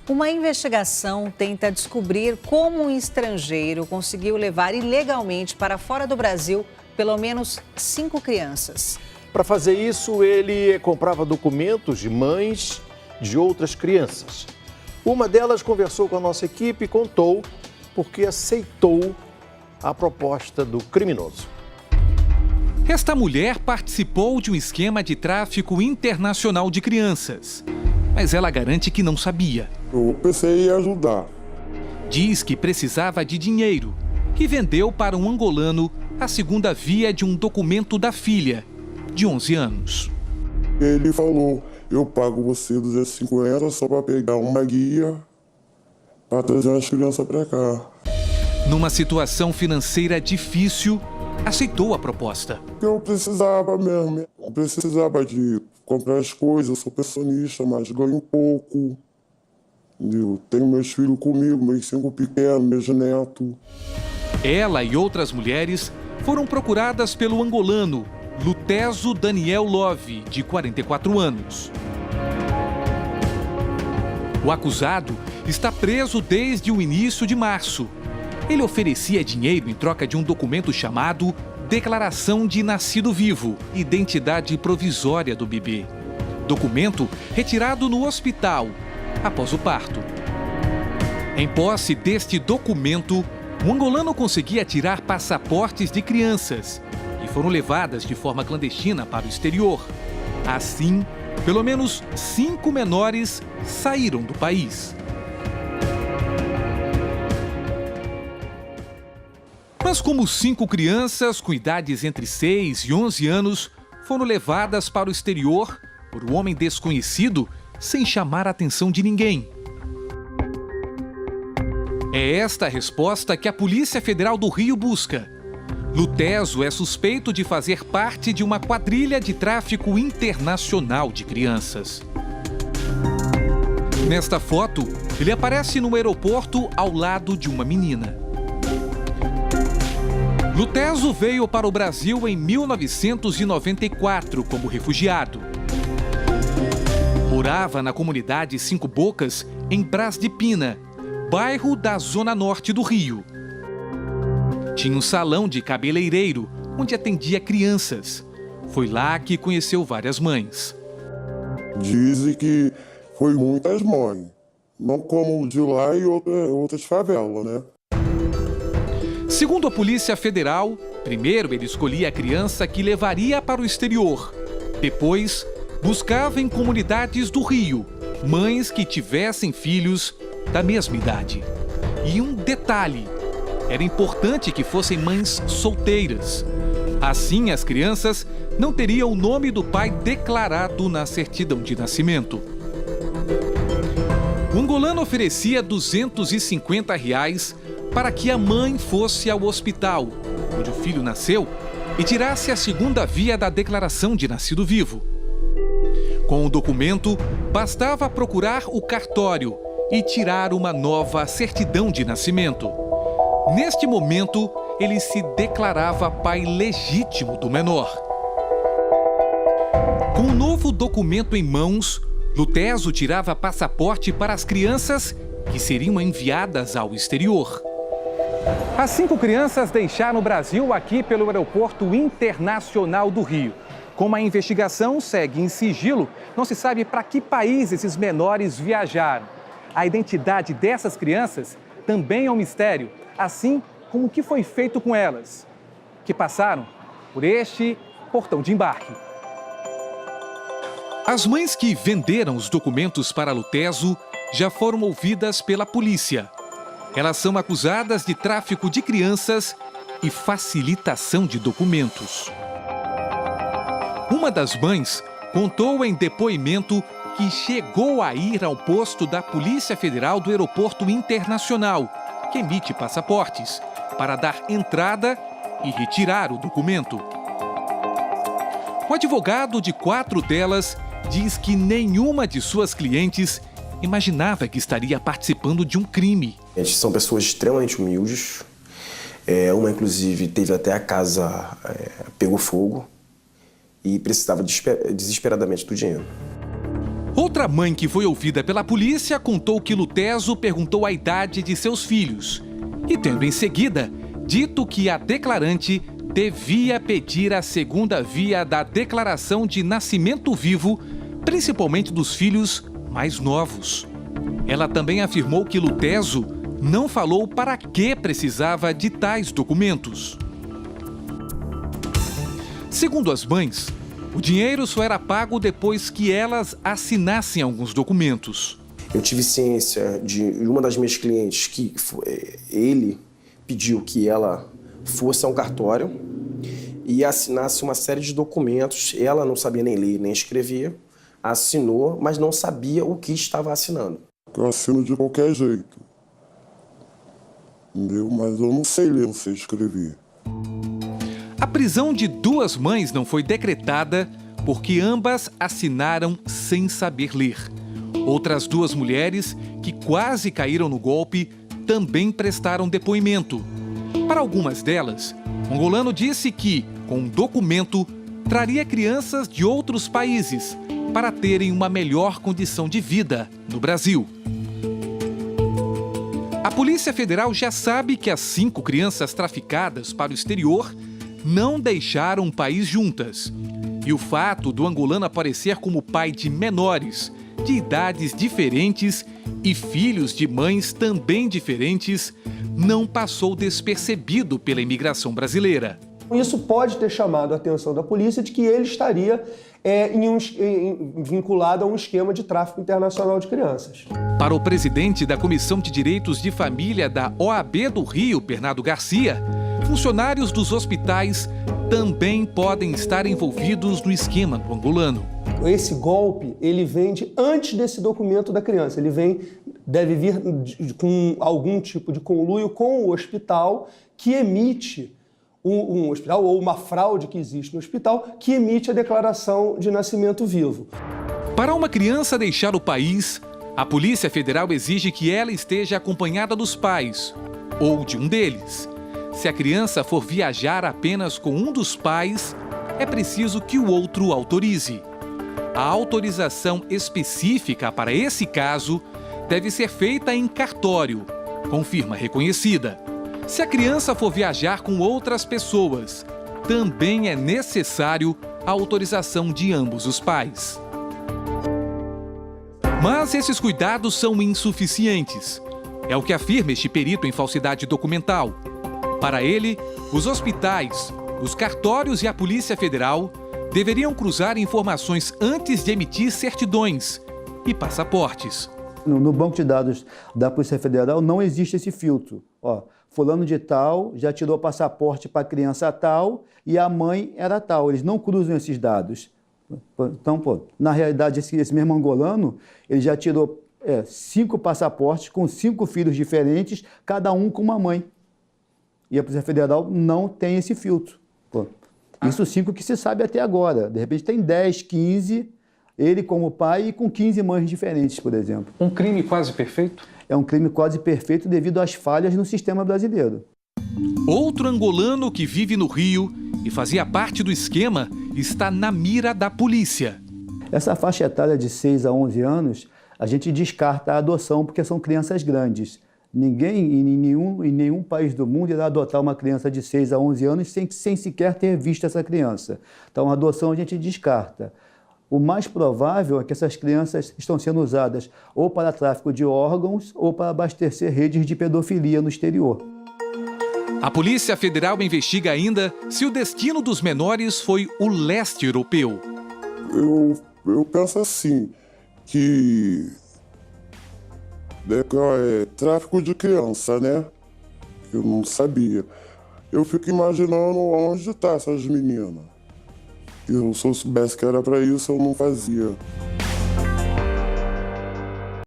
Uma investigação tenta descobrir como um estrangeiro conseguiu levar ilegalmente para fora do Brasil pelo menos 5 crianças. Para fazer isso, ele comprava documentos de mães de outras crianças. Uma delas conversou com a nossa equipe e contou porque aceitou a proposta do criminoso. Esta mulher participou de um esquema de tráfico internacional de crianças, mas ela garante que não sabia. Eu pensei em ajudar. Diz que precisava de dinheiro, que vendeu para um angolano a segunda via de um documento da filha, de 11 anos. Ele falou, eu pago você 250 só para pegar uma guia para trazer as crianças para cá. Numa situação financeira difícil, aceitou a proposta. Eu precisava mesmo, eu precisava de comprar as coisas, eu sou pensionista, mas ganho pouco. Eu tenho meus filhos comigo, meus 5 pequenos, meus netos. Ela e outras mulheres foram procuradas pelo angolano Lutezo Daniel Love, de 44 anos. O acusado está preso desde o início de março. Ele oferecia dinheiro em troca de um documento chamado Declaração de Nascido Vivo, identidade provisória do bebê. Documento retirado no hospital após o parto. Em posse deste documento, o angolano conseguia tirar passaportes de crianças que foram levadas de forma clandestina para o exterior. Assim, pelo menos 5 menores saíram do país. Mas como 5 crianças com idades entre 6 e 11 anos foram levadas para o exterior por um homem desconhecido sem chamar a atenção de ninguém? É esta a resposta que a Polícia Federal do Rio busca. Lutezo é suspeito de fazer parte de uma quadrilha de tráfico internacional de crianças. Nesta foto, ele aparece no aeroporto ao lado de uma menina. Lutezo veio para o Brasil em 1994 como refugiado. Morava na comunidade 5 Bocas, em Brás de Pina, bairro da zona norte do Rio. Tinha um salão de cabeleireiro, onde atendia crianças. Foi lá que conheceu várias mães. Dizem que foi muitas mães, não como de lá e outras favelas, né? Segundo a Polícia Federal, primeiro ele escolhia a criança que levaria para o exterior. Depois, buscava em comunidades do Rio mães que tivessem filhos da mesma idade. E um detalhe, era importante que fossem mães solteiras. Assim, as crianças não teriam o nome do pai declarado na certidão de nascimento. O angolano oferecia R$250 para que a mãe fosse ao hospital, onde o filho nasceu, e tirasse a segunda via da declaração de nascido vivo. Com o documento, bastava procurar o cartório e tirar uma nova certidão de nascimento. Neste momento, ele se declarava pai legítimo do menor. Com o novo documento em mãos, Lutezo tirava passaporte para as crianças que seriam enviadas ao exterior. As 5 crianças deixaram o Brasil aqui pelo Aeroporto Internacional do Rio. Como a investigação segue em sigilo, não se sabe para que país esses menores viajaram. A identidade dessas crianças também é um mistério, assim como o que foi feito com elas, que passaram por este portão de embarque. As mães que venderam os documentos para Lutezo já foram ouvidas pela polícia. Elas são acusadas de tráfico de crianças e facilitação de documentos. Uma das mães contou em depoimento que chegou a ir ao posto da Polícia Federal do Aeroporto Internacional, que emite passaportes, para dar entrada e retirar o documento. O advogado de 4 delas diz que nenhuma de suas clientes imaginava que estaria participando de um crime. São pessoas extremamente humildes. Uma, inclusive, teve até a casa pegou fogo e precisava desesperadamente do dinheiro. Outra mãe que foi ouvida pela polícia contou que Lutezo perguntou a idade de seus filhos e, tendo em seguida dito que a declarante devia pedir a segunda via da declaração de nascimento vivo, principalmente dos filhos mais novos. Ela também afirmou que Lutezo não falou para que precisava de tais documentos. Segundo as mães, o dinheiro só era pago depois que elas assinassem alguns documentos. Eu tive ciência de uma das minhas clientes que ele pediu que ela fosse a um cartório e assinasse uma série de documentos. Ela não sabia nem ler nem escrever, assinou, mas não sabia o que estava assinando. Eu assino de qualquer jeito, entendeu? Mas eu não sei ler, não sei escrever. A prisão de duas mães não foi decretada porque ambas assinaram sem saber ler. Outras duas mulheres, que quase caíram no golpe, também prestaram depoimento. Para algumas delas, o angolano disse que, com um documento, traria crianças de outros países para terem uma melhor condição de vida no Brasil. A Polícia Federal já sabe que as 5 crianças traficadas para o exterior não deixaram o país juntas. E o fato do angolano aparecer como pai de menores, de idades diferentes e filhos de mães também diferentes, não passou despercebido pela imigração brasileira. Isso pode ter chamado a atenção da polícia de que ele estaria vinculado a um esquema de tráfico internacional de crianças. Para o presidente da Comissão de Direitos de Família da OAB do Rio, Bernardo Garcia, funcionários dos hospitais também podem estar envolvidos no esquema do angolano. Esse golpe, ele vem antes desse documento da criança. Deve vir com algum tipo de conluio com o hospital que emite um hospital ou uma fraude que existe no hospital que emite a declaração de nascimento vivo. Para uma criança deixar o país, a Polícia Federal exige que ela esteja acompanhada dos pais ou de um deles. Se a criança for viajar apenas com um dos pais, é preciso que o outro autorize. A autorização específica para esse caso deve ser feita em cartório, com firma reconhecida. Se a criança for viajar com outras pessoas, também é necessário a autorização de ambos os pais. Mas esses cuidados são insuficientes. É o que afirma este perito em falsidade documental. Para ele, os hospitais, os cartórios e a Polícia Federal deveriam cruzar informações antes de emitir certidões e passaportes. No banco de dados da Polícia Federal não existe esse filtro. Fulano de tal já tirou passaporte para a criança tal e a mãe era tal. Eles não cruzam esses dados. Então, na realidade, esse mesmo angolano, ele já tirou 5 passaportes com 5 filhos diferentes, cada um com uma mãe. E a Polícia Federal não tem esse filtro. Isso 5 que se sabe até agora. De repente tem 10, 15, ele como pai e com 15 mães diferentes, por exemplo. Um crime quase perfeito? É um crime quase perfeito devido às falhas no sistema brasileiro. Outro angolano que vive no Rio e fazia parte do esquema está na mira da polícia. Essa faixa etária de 6 a 11 anos, a gente descarta a adoção porque são crianças grandes. Ninguém em nenhum país do mundo irá adotar uma criança de 6 a 11 anos sem sequer ter visto essa criança. Então, a adoção a gente descarta. O mais provável é que essas crianças estão sendo usadas ou para tráfico de órgãos ou para abastecer redes de pedofilia no exterior. A Polícia Federal investiga ainda se o destino dos menores foi o leste europeu. Eu penso assim, que é tráfico de criança, né? Eu não sabia. Eu fico imaginando onde estão essas meninas. Se eu soubesse que era para isso, eu não fazia.